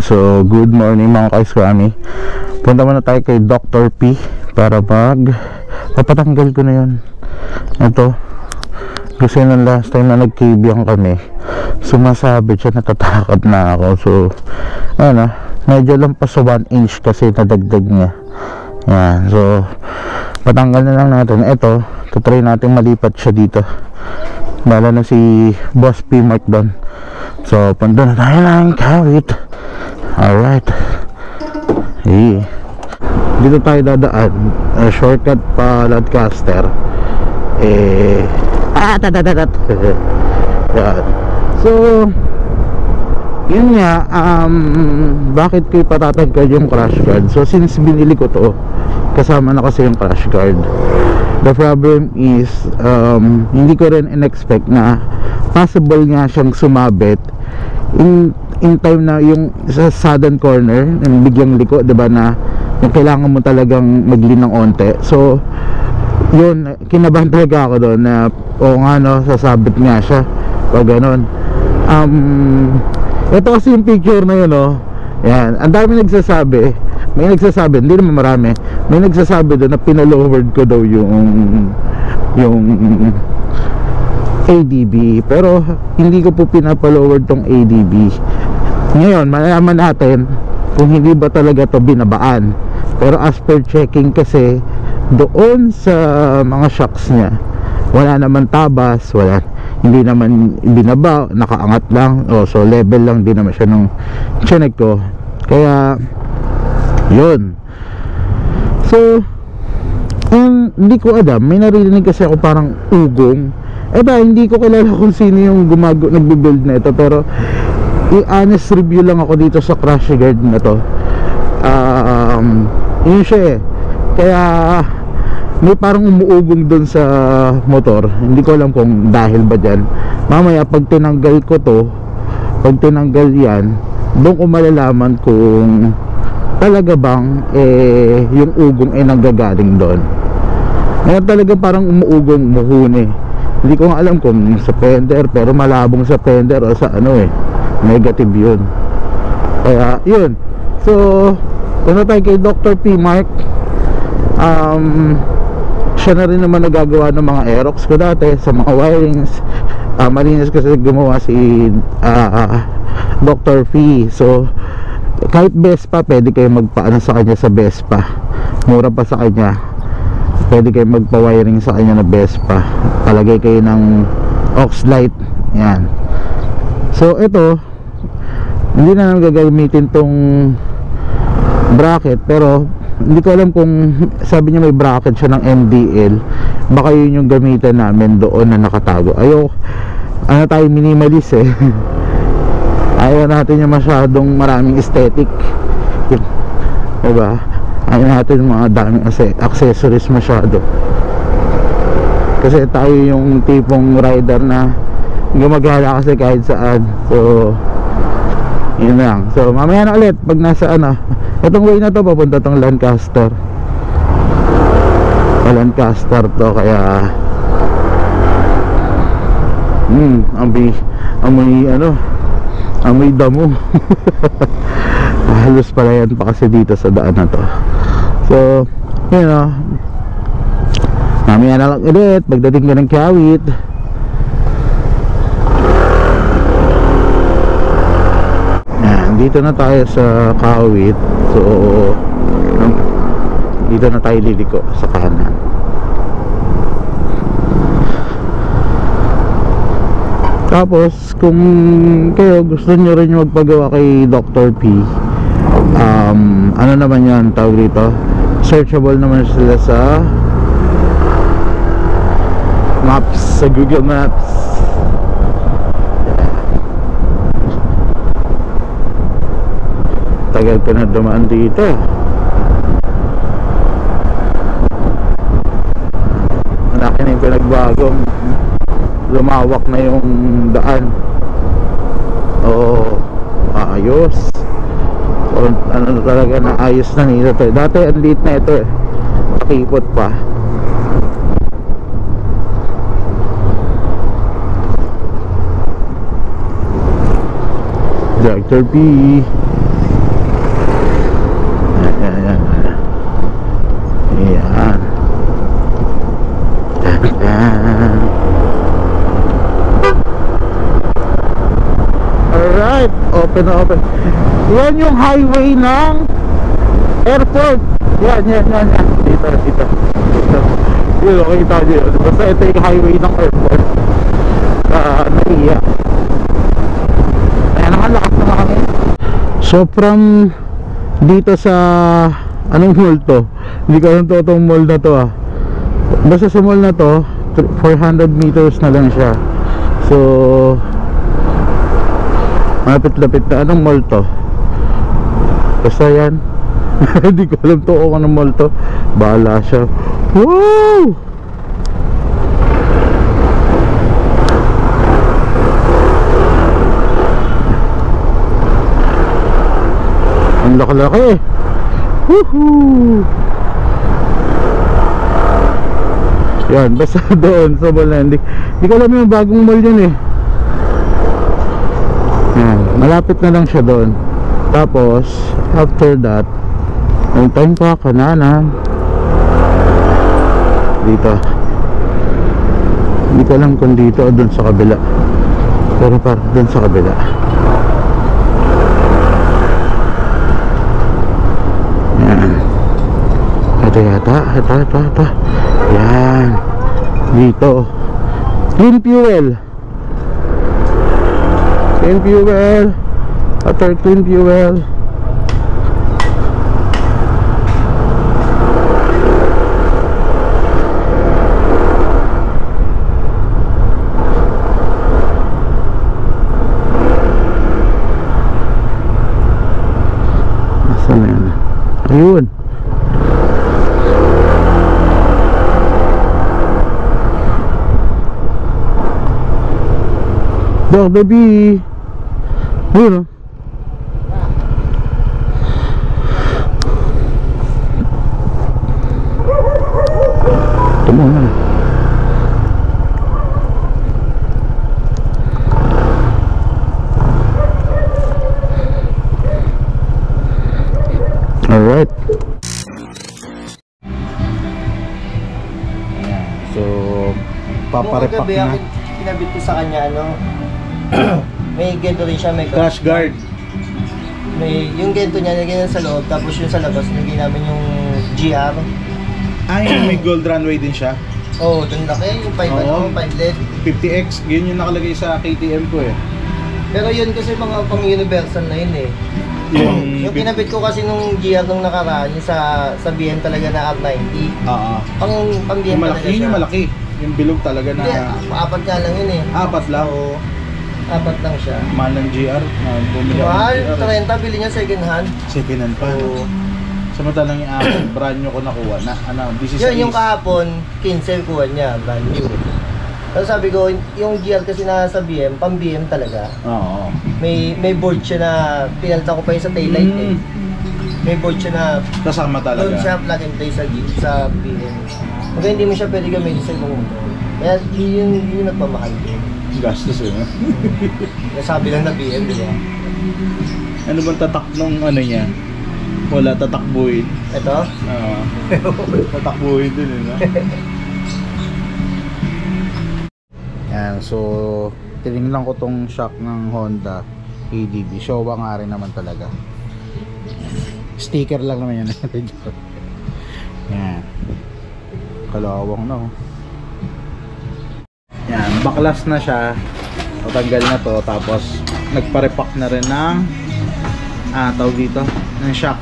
So good morning mga ka-Scrammy. Punta muna tayo kay Dr. P para papatanggal ko na yun. Ito kasi nung last time na nag-KBang kami, sumasabit siya, natatakot na ako. So medyo lang pa sa 1 inch kasi nadagdag niya. Yan, so patanggal na lang natin. Ito, tutry natin malipat siya dito. Lalo na si Boss P Mark doon. So punta na tayo ng Kawit. Alright. Dito tayo dadaan, shortcut pa Lancaster. Yan. So yun nga, bakit ko ipatatagkad yung crash guard? So since binili ko to, kasama na kasi yung crash guard. The problem is, hindi ko rin in-expect na possible nga siyang sumabit in time na yung sa sudden corner, yung biglang liko, diba, na yung kailangan mo talagang maglin ng onte. So yun, kinabahan talaga ako doon na sasabit nga siya pag ganon. Ito kasi yung picture na yun, yan, ang dami nagsasabi. May nagsasabi, hindi naman marami, may nagsasabi doon na pinalowered ko daw yung ADB, pero hindi ko po pinapalowered tong ADB. Ngayon malalaman natin kung hindi ba talaga to binabaan. Pero as per checking kasi doon sa mga shocks niya, wala naman tabas, hindi naman binaba, nakaangat lang. So level lang din naman siya nung chinek ko. Kaya yun. So hindi ko alam, may narinig kasi ako parang ugong. Hindi ko kilala kung sino yung nagbe-build na ito, pero i-honest review lang ako dito sa crash guard na to. Yun siya kaya may parang umuugong doon sa motor. Hindi ko alam kung dahil ba dyan. Mamaya pag tinanggal ko to, pag tinanggal yan, doon ko malalaman kung talaga bang yung ugong ay nanggagaling doon. Ngayon talaga parang umuugong, muhuni. Hindi ko nga alam kung sa fender, pero malabong sa fender o sa negative yun. Kaya yun. So punta tayo kay Dr. P Mark. Siya na rin naman nagagawa ng mga Aerox ko dati sa mga wirings. Malinis kasi gumawa si Dr. P. So kahit Vespa, pwede kayo magpaano sa kanya sa Vespa, mura pa sa kanya. Pwede kayo magpa-wiring sa kanya na Vespa, palagay kayo ng aux light. Yan. So ito, hindi na namin gagamitin tong bracket, pero hindi ko alam kung sabi niya may bracket siya ng MDL, baka yun yung gamitan namin doon na nakatago. Tayo minimalist ayaw natin yung masyadong maraming aesthetic, diba? Ayaw natin mga daming accessories masyado, kasi tayo yung tipong rider na gumagala kasi kahit saan. So yun lang. So mamaya na ulit pag nasa itong way na to, papunta tong Lancaster. Lancaster to, kaya amoy damo. Halos pala yan pa kasi dito sa daan na to. So mamaya na lang ulit pagdating ka ng Kawit. Dito na tayo sa Kawit. So dito na tayo liliko sa kanan. Tapos kung kayo gusto nyo rin magpagawa kay Dr. P, ano naman yan tawag dito, searchable naman sila sa Maps, sa Google Maps. Tagal ko na dumaan dito. Malaki na yung pinagbago, lumawak na yung daan. Ayos. Ano talaga, na ayos na nito to. Dati ang liit na ito nakipot pa. Dr. P. Yan. Yan. Alright, open na open. Yan yung highway ng airport. Yan. Dito. Yun, kita nyo yun. Basta ito yung highway ng airport sa Naiya. Ayan, nakalakas na kami. So from dito sa anong mall to? Hindi ko alam to itong mall na to ah. Basta sa mall na to 400 meters na lang siya. So malapit-lapit na. Anong mall to? Basta yan. Hindi ko alam to kung anong mall to. Bahala siya. Woo! Ang laki-laki. Woohoo! Yan, basta doon sa mall na. Hindi ko alam yung bagong mall yun eh. Yan, malapit na lang siya doon. Tapos after that, may time pa kanan dito. Hindi ko alam kung dito o doon sa kabila, pero parang doon sa kabila. Yan, ito yata. Yan, dito clean fuel. After clean fuel, asan na yan? Ayun. Dog baby. Ayun oh. Tama na. Alright. So paparepak na. Kinabit ko sa kanya may gento rin siya, may Crash guard. May yung gento niya nilagay sa loob, tapos yung sa labas nilagay namin yung GR. Yung may gold runway din siya. Oo, dun laki, yung 5 LED 50X, yun yung nakalagay sa KTM ko eh. Pero yun kasi mga pang universal na yun eh. Yung kinabit ko kasi nung GR nung nakaraan, yung sa BM talaga na R90. Pang BM yung talaga malaki, siya. yung malaki. Yung bilog talaga na. Hindi, apat nga lang yun eh. Apat lang? Oo, apat lang siya. Mahal ng GR. Bumili ako Mahal, ng GR. 30, bili niya second hand. Second hand pa. Oo. Samantalang yung akin, brand new ko nakuha na. This is Yun, yung kahapon, 15 kuha niya, brand new. Pero sabi ko, yung GR kasi nasa BM, pang BM talaga. Oo. May board siya na, pinalta ko pa yung sa taillight eh. May board siya na, Kasama talaga. doon siya plug and play sa BM. Kaya hindi mo siya pwede gamitin sa ibang motor. Kaya yun yung nagpamahal ko. Gastos eh. Nasabi lang na BM, di ba? Ano bang tatak nung ano niya? Wala, tatakbuhin. Ito? Oo. Tatakbuhin din eh, no? Yan, so tinignan ko tong shock ng Honda ADB. Showa nga rin naman talaga. Sticker lang naman yan. Yan, kalawang na oh. Yan, baklas na siya. Natanggal na to. Tapos nagpa-repack na rin ng tawag dito, ng shock.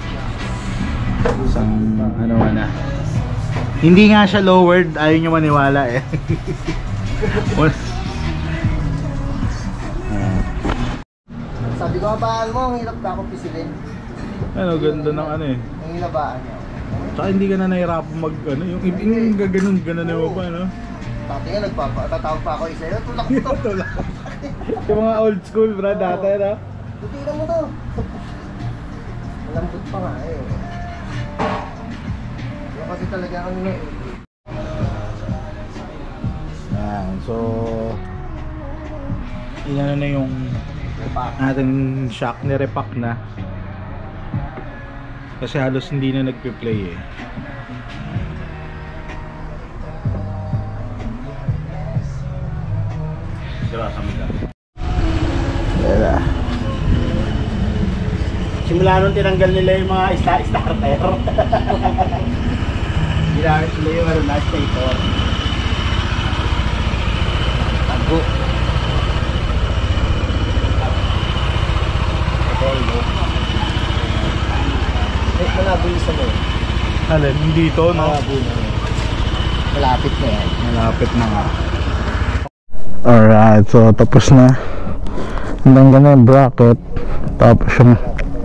Isang ano na. Hindi nga siya lowered, ayaw nyo maniwala eh. Sabi ko, habaan mo, ang hirap ka ako pisilin. Ano, ganda ng ano eh. Ang hinabaan niya. Tsaka hindi ka na nahirapan mag ano, yung gaganon na mo pa, no? Pati nga, tatawag pa ako isa. Tulak mo to. Yung mga old school, bro, dati, no? Tutilan mo to. Malambot pa nga eh. Yung kasi talaga ano na eh. Yan, so inano na yung ating shock, ni-repack na. Kasi halos hindi na nagpe-play eh. Yan. Simula nung tinanggal nila yung mga starter. Ginamit nila yung ano na stator. Tago. Malabo yung isa mo. Alin, hindi ito, no? Malabo na yun. Malapit na yan. Malapit na nga. Alright, so tapos na. Hanggang na yung bracket. Tapos yung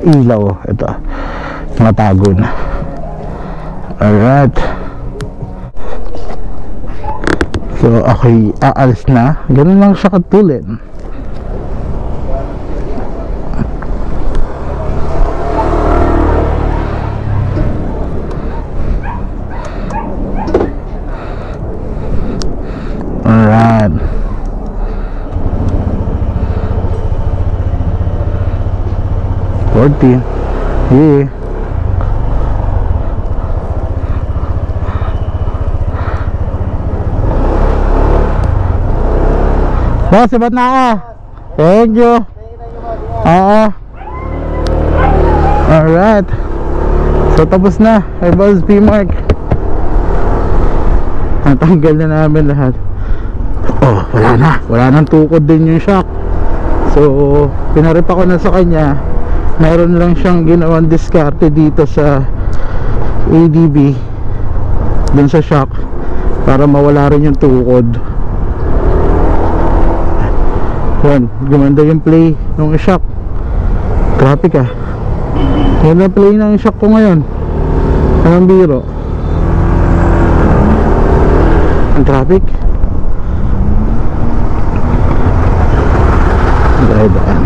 ilaw. Ito. Natago na. Alright. So, okay. Aalis na. Ganun lang siya katulin. Alright. Yeah. Boss, sabat na ako. Thank you. Oo. Alright. So tapos na. Ay Boss P-Mark. Natanggal na namin lahat. Oh, wala na. Wala nang tukod din yung shock. So pinaripa ko na sa kanya. Meron lang siyang ginawang diskarte dito sa ADB dun sa shock para mawala rin yung tukod. Yan, gumanda yung play ng shock. Traffic ah. Yan ang play ng shock ko ngayon. Anong biro? Ang traffic. Daan.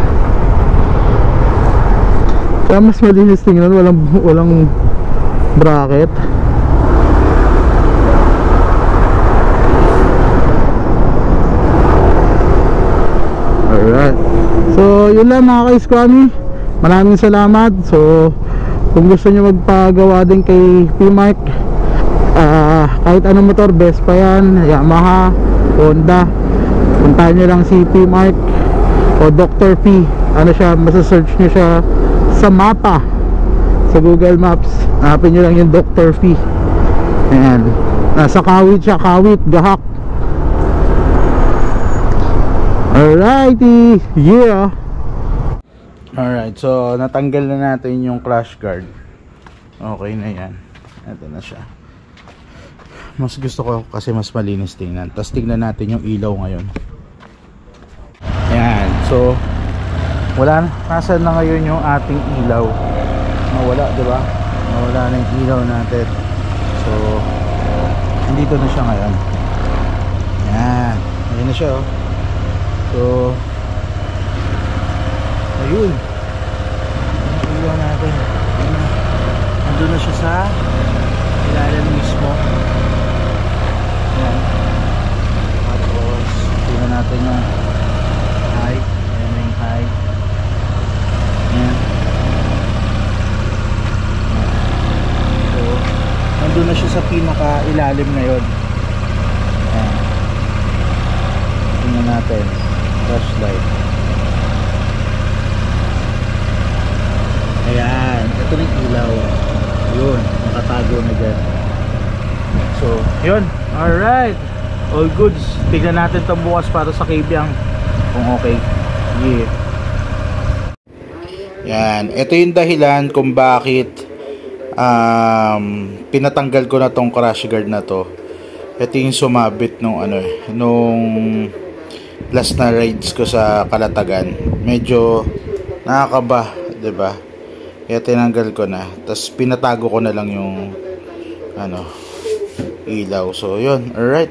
Kaya mas malinis tingnan, walang bracket. Alright. So yun lang mga ka-Squammy. Maraming salamat. So kung gusto nyo magpagawa din kay P-Mark, kahit anong motor, Vespa yan, Yamaha, Honda, puntahan nyo lang si P-Mark o Dr. P. Ano siya, masasearch nyo siya sa mapa, sa Google Maps. Hanapin nyo lang yung Dr. P. Ayan, nasa Kawit siya, Kawit, Gahak. Alrighty, yeah. Alright, so natanggal na natin yung crash guard. Okay na yan. Ito na siya. Mas gusto ko kasi mas malinis tingnan. Tapos tingnan natin yung ilaw ngayon. Ayan, so wala na, nasaan na ngayon yung ating ilaw? Nawala, diba? Nawala na yung ilaw natin. So nandito na siya ngayon. Ayan, ayun na siya oh. So ayun, yung ilaw natin. Nandun na siya sa ilalim mismo. Ayan. Tapos tingnan natin yung high. Ayan yung high. Ayan. So nandun na siya sa pinaka ilalim ngayon. Ayan. Tingnan natin flashlight. Ayan, ito na yung ilaw. Yun, nakatago na dyan. So yun, alright, all goods. Tignan natin ito bukas para sa Kabyang kung okay. Yeah. Yan, ito yung dahilan kung bakit pinatanggal ko na tong crash guard na to. Ito yung sumabit nung nung last na rides ko sa Kalatagan. Medyo nakakaba, 'di ba? Kaya tinanggal ko na. Tapos pinatago ko na lang yung ilaw. So yun, alright.